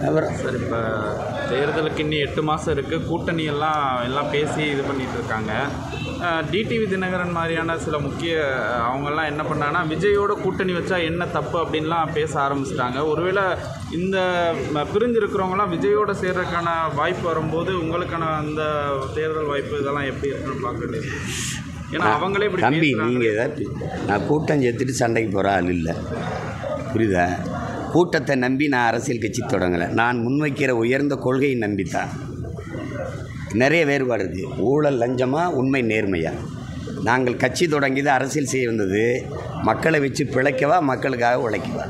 அப்புறம் சார் இப்போ தேர்தலுக்கு இன்னும் 8 மாதம் இருக்குது. கூட்டணி எல்லாம் பேசி இது பண்ணிகிட்டு இருக்காங்க. டிடிவி தினகரன் மாதிரியான சில முக்கிய அவங்கெல்லாம் என்ன பண்ணாங்கன்னா, விஜயோட கூட்டணி வச்சா என்ன தப்பு அப்படின்லாம் பேச ஆரம்பிச்சிட்டாங்க. ஒருவேளை இந்த பிரிஞ்சிருக்கிறவங்களாம் விஜயோட சேர்றதுக்கான வாய்ப்பு வரும்போது உங்களுக்கான அந்த தேர்தல் வாய்ப்பு இதெல்லாம் எப்படி இருக்குன்னு பார்க்க வேண்டியது. ஏன்னா அவங்களே இப்படி தம்பி, நீங்கள் ஏதாவது நான் கூட்டம் சேர்த்துட்டு சண்டைக்கு போகிற ஆள் இல்லை, புரியுதா? கூட்டத்தை நம்பி நான் அரசியல் கட்சி தொடங்கலை. நான் முன்வைக்கிற உயர்ந்த கொள்கையை நம்பித்தான். நிறைய வேறுபாடு இருக்குது. ஊழல் லஞ்சமா, உண்மை நேர்மையா? நாங்கள் கட்சி தொடங்கியது அரசியல் செய்ய வந்தது மக்களை வச்சு பிழைக்கவா, மக்களுக்காக உழைக்கவா?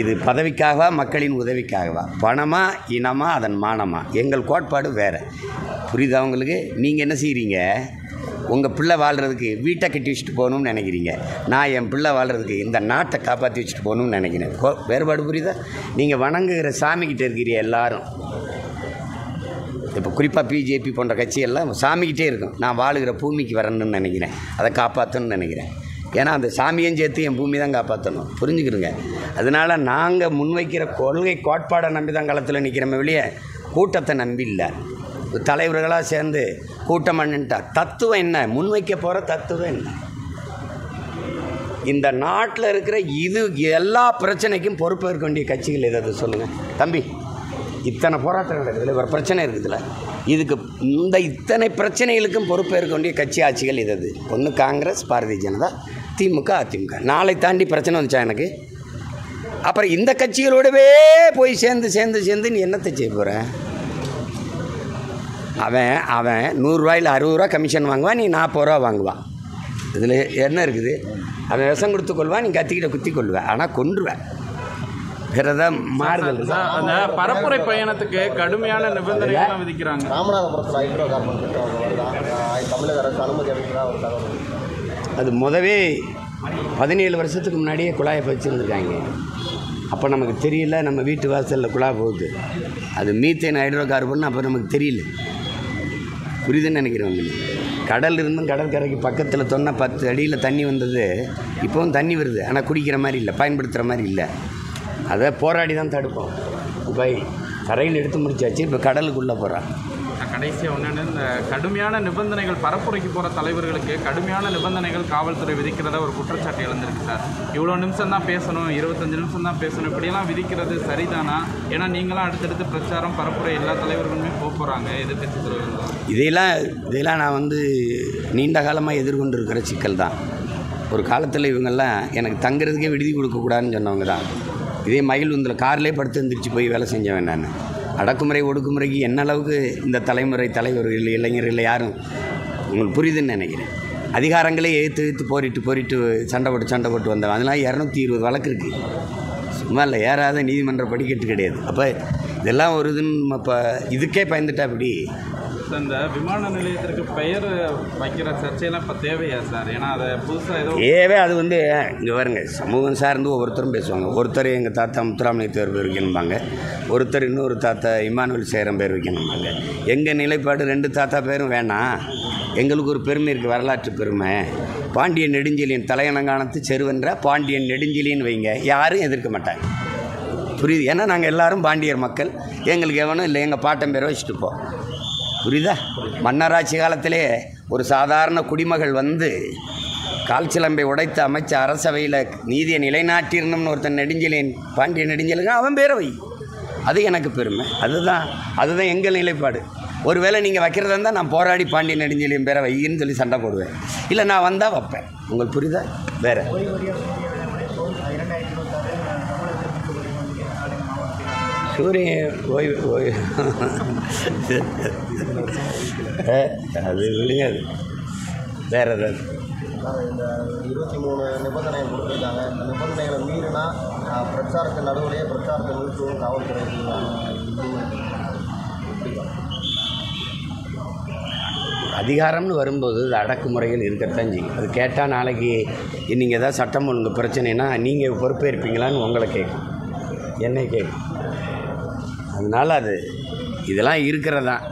இது பதவிக்காகவா, மக்களின் உதவிக்காகவா? பணமா, இனமா, அதன் மானமா? எங்கள் கோட்பாடு வேறு, புரியுதா உங்களுக்கு? நீங்கள் என்ன செய்கிறீங்க? உங்கள் பிள்ளை வாழ்கிறதுக்கு வீட்டை கட்டி வச்சுட்டு போகணும்னு நினைக்கிறீங்க. நான் என் பிள்ளை வாழ்கிறதுக்கு இந்த நாட்டை காப்பாற்றி வச்சுட்டு போகணும்னு நினைக்கிறேன். வேறுபாடு புரியுதா? நீங்கள் வணங்குகிற சாமிக்கிட்ட இருக்கிறீங்க எல்லாரும். இப்போ குறிப்பாக பிஜேபி போன்ற கட்சியெல்லாம் சாமிக்கிட்டே இருக்கும். நான் வாழுகிற பூமிக்கு வரணும்னு நினைக்கிறேன், அதை காப்பாற்றணும்னு நினைக்கிறேன். ஏன்னா அந்த சாமியும் சேர்த்து என் பூமி தான் காப்பாற்றணும், புரிஞ்சுக்கிறோங்க. அதனால் நாங்கள் முன்வைக்கிற கொள்கை கோட்பாடை நம்பி தான் களத்தில் நிற்கிறோமே வெளியே கூட்டத்தை நம்பி இல்லை. தலைவர்களாக சேர்ந்து கூட்டம் பண்ணிட்டா தத்துவம் என்ன? முன்வைக்க போகிற தத்துவம் என்ன? இந்த நாட்டில் இருக்கிற இது எல்லா பிரச்சனைக்கும் பொறுப்பு இருக்க வேண்டிய கட்சிகள் எதாவது சொல்லுங்கள் தம்பி. இத்தனை போராட்டம் நடக்குதுல, ஒரு பிரச்சனை இருக்குதுல்ல, இதுக்கு இத்தனை பிரச்சனைகளுக்கும் பொறுப்பு இருக்க வேண்டிய கட்சி ஆட்சிகள் எதாவது? ஒன்று காங்கிரஸ், பாரதிய ஜனதா, திமுக, அதிமுக. நாளை தாண்டி பிரச்சனை வந்துச்சா எனக்கு? அப்புறம் இந்த கட்சிகளோடவே போய் சேர்ந்து நீ என்னத்தை செய்ய போகிற? அவன் 100 ரூபாயில் 60 ரூபா கமிஷன் வாங்குவான், நீ 40 ரூபா வாங்குவான். இதில் என்ன இருக்குது? அவன் விஷம் கொடுத்து கொள்வான், நீ கத்திக்கிட்ட குத்தி கொள்வேன், ஆனால் கொன்றுவேன். வேறு ஏதாவது மாறுதல்? அந்த பரப்புரை பயணத்துக்கு கடுமையான நிபந்தனைகள்லாம் விதிக்கிறாங்க. ராமநாதபுரத்தில் ஹைட்ரோ கார்பன் தமிழக அரசு அனுமதி அளிக்கிறதா ஒரு தகவல். அது முதவே 17 வருஷத்துக்கு முன்னாடியே குழாயை வச்சுருந்துருக்காங்க. அப்போ நமக்கு தெரியல, நம்ம வீட்டு வாசலில் குழாய் போகுது, அது மீத்தேன் ஹைட்ரோ கார்பன். அப்போ நமக்கு தெரியல, புரியுதுன்னு நினைக்கிறவங்க. கடல் இருந்தும் கடற்கரைக்கு பக்கத்தில் 10 அடியில் தண்ணி வந்தது. இப்போவும் தண்ணி வருது, ஆனால் குடிக்கிற மாதிரி இல்லை, பயன்படுத்துகிற மாதிரி இல்லை. அதை போராடி தான் தடுப்போம். இப்போ கரையில் எடுத்து முடிச்சாச்சு, இப்போ கடலுக்குள்ளே போகிறான். கடைசியாக ஒன்று, இந்த கடுமையான நிபந்தனைகள் பரப்புரைக்கு போகிற தலைவர்களுக்கு கடுமையான நிபந்தனைகள் காவல்துறை விதிக்கிறதா ஒரு குற்றச்சாட்டு எழுந்திருக்கு சார். இவ்வளோ நிமிஷம் தான் பேசணும், 25 நிமிஷம் தான் பேசணும், இப்படியெல்லாம் விதிக்கிறது சரிதானா? ஏன்னா நீங்களாம் அடுத்தடுத்து பிரச்சாரம் பரப்புரை எல்லா தலைவர்களுமே போகிறாங்க, எதிர்கட்சி தலைவர்கள். இதெல்லாம் நான் நீண்ட காலமாக எதிர்கொண்டு இருக்கிற சிக்கல் தான். ஒரு காலத்தில் இவங்கெல்லாம் எனக்கு தங்குறதுக்கே விடுதி கொடுக்கக்கூடாதுன்னு சொன்னவங்க தான். இதே மகிழ்வுந்தில் கார்லேயே படுத்து எழுந்திரிச்சு போய் வேலை செஞ்சவன் நான். அடக்குமுறை ஒடுக்குமுறைக்கு என்ன அளவுக்கு இந்த தலைமுறை தலைவர்கள் இளைஞர்கள் யாரும் உங்களுக்கு புரியுதுன்னு நினைக்கிறேன். அதிகாரங்களே எதிர்த்து போரிட்டு சண்டை போட்டு வந்தவன். அதெல்லாம் 220 வழக்கு இருக்குது, சும்மா இல்லை, ஏறாத நீதிமன்ற படிக்கட்டு கிடையாது. அப்போ இதெல்லாம் ஒரு இதுன்னு இப்போ இதுக்கே பயந்துட்டா அப்படி. இந்த விமான நிலையத்திற்கு பெயர் வைக்கிற சர்ச்சையெல்லாம் இப்போ தேவையா சார்? ஏன்னா அதை புதுசாக ஏதோ அது இங்கே வருங்க, சமூகம் சார்ந்து ஒவ்வொருத்தரும் பேசுவாங்க. ஒருத்தர் எங்கள் தாத்தா முத்துராமலிங்கத்தேவர் பேர் வைக்கணும்பாங்க, ஒருத்தர் இன்னொரு தாத்தா இமானுவேல் சேகரன் பேர் வைக்கணும்பாங்க. எங்கள் நிலைப்பாடு 2 தாத்தா பேரும் வேணாம். எங்களுக்கு ஒரு பெருமை இருக்குது, வரலாற்று பெருமை. பாண்டியன் நெடுஞ்செழியன் தலையணங்கானத்து செருவென்ற பாண்டியன் நெடுஞ்செழியன் வைங்க, யாரும் எதிர்க்க மாட்டாங்க, புரியுது? ஏன்னா நாங்கள் எல்லோரும் பாண்டியர் மக்கள், எங்களுக்கு எவனும் இல்லை, எங்கள் பாட்டன் பேரை வச்சுட்டு போ, புரியுதா? மன்னராட்சி காலத்திலே ஒரு சாதாரண குடிமகள் கால் சிலம்பை உடைத்து அமைச்ச அரசவையில் நீதியை நிலைநாட்டிடணும்னு ஒருத்தன் நெடுஞ்செழியன், பாண்டிய நெடுஞ்செழியன், அவன் பேரை வை, அது எனக்கு பெருமை. அதுதான் எங்கள் நிலைப்பாடு. ஒருவேளை நீங்கள் வைக்கிறதா இருந்தால் நான் போராடி பாண்டிய நெடுஞ்செழியன் பேரை வையின்னு சொல்லி சண்டை போடுவேன், இல்லை நான் வந்தால் வைப்பேன். உங்களுக்கு புரியுதா? வேறு சூரியன் ஓய்வு அது விழுங்காது. வேறு ஏதாவது இந்த 23 நிபந்தனைகள் கொடுத்துருக்காங்க. இந்த நிபந்தனைகளை மீறினா பிரச்சாரத்தின் நடுவுலையே பிரச்சாரத்தை நிறுத்துவோம் காவல்துறை. அதிகாரம்னு வரும்போது அது அடக்குமுறைகள் இருக்கத்தான் செய்யும். அது கேட்டால் நாளைக்கு நீங்கள் ஏதாவது சட்டம் ஒழுங்கு பிரச்சனைனா நீங்கள் பொறுப்பேற்பீங்களான்னு உங்களை கேட்கும், என்னை கேட்கும். அதனால் இதெல்லாம் இருக்கிறதான்.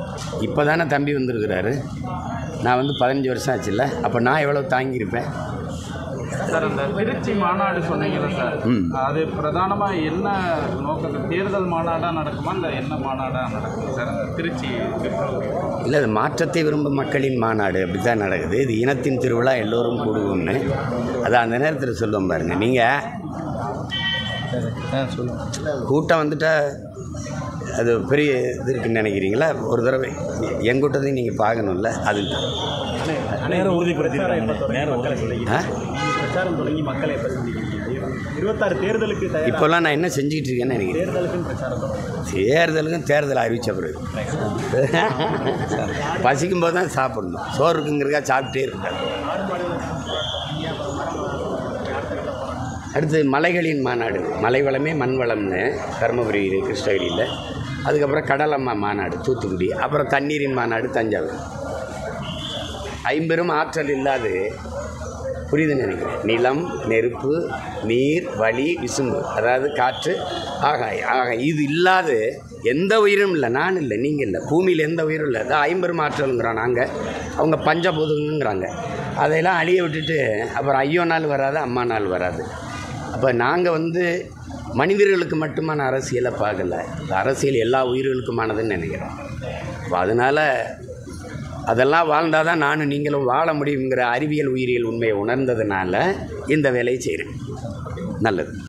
இப்போ தானே தம்பி வந்திருக்கிறாரு, நான் 15 வருஷம் ஆச்சுல்ல, அப்போ நான் எவ்வளோ தாங்கியிருப்பேன்? சார் அந்த திருச்சி மாநாடு சொன்னீங்கல்ல சார், அது பிரதானமாக என்ன நோக்கத்தில் தேர்தல் மாநாடாக நடக்குமா இல்லை என்ன மாநாடாக நடக்குமா சார் அந்த திருச்சி? இல்லை, அது மாற்றத்தை விரும்பும் மக்களின் மாநாடு அப்படி தான் நடக்குது. இது இனத்தின் திருவிழா, எல்லோரும் கூடுவோம்னு. அதை அந்த நேரத்தில் சொல்லுவோம் பாருங்கள். நீங்கள் கூட்டம் வந்துட்டால் அது பெரிய இது இருக்குன்னு நினைக்கிறீங்களா? ஒரு தடவை என் கூட்டத்தையும் நீங்கள் பார்க்கணும்ல. அது நேரம் உறுதிப்படுத்திடுறாங்க. பிரச்சாரம் தொடங்கி மக்களை எப்போ சந்திக்கிறீங்க? 26 தேர்தலுக்கு இப்போல்லாம் நான் என்ன செஞ்சுக்கிட்டு இருக்கேன்னு நினைக்கிறேன். தேர்தலுக்கும் பிரச்சாரம் தேர்தலுக்கும் தேர்தல் அறிவித்த பிறகு பசிக்கும் போது தான் சாப்பிடணும். சோறு இருக்குங்கிறதுக்காக சாப்பிட்டே இருக்காது. அடுத்து மலைகளின் மாநாடு, மலை வளமே மண் வளம்னு தருமபுரி கிருஷ்ணகிரியில். அதுக்கப்புறம் கடலம்மா மாநாடு தூத்துக்குடி. அப்புறம் தண்ணீரின் மாநாடு தஞ்சாவூர். 50 ஆற்றல் இல்லாது புரியுதுன்னு நினைக்கிறேன். நிலம், நெருப்பு, நீர், வளி, விசும்பு, அதாவது காற்று, ஆகாயம். இது இல்லாத எந்த உயிரும் இல்லை. நான் இல்லை, நீங்கள் இல்லை, பூமியில் எந்த உயிரும் இல்லை. அதான் 50 ஆற்றலுங்கிறோம் நாங்கள். அவங்க பஞ்சபூதங்கிறாங்க. அதையெல்லாம் அழிய விட்டுட்டு அப்புறம் ஐயோ நாள் வராது, அம்மா நாள் வராது. அப்போ நாங்கள் மனிதர்களுக்கு மட்டுமான அரசியலை பார்க்கல. அரசியல் எல்லா உயிர்களுக்குமானதுன்னு நினைக்கிறோம். அப்போ அதனால் அதெல்லாம் வாழ்ந்தால் தான் நானும் நீங்களும் வாழ முடியுங்கிற அறிவியல் உயிரியல் உண்மையை உணர்ந்ததுனால இந்த வேலையை செய்கிறேன். நல்லது.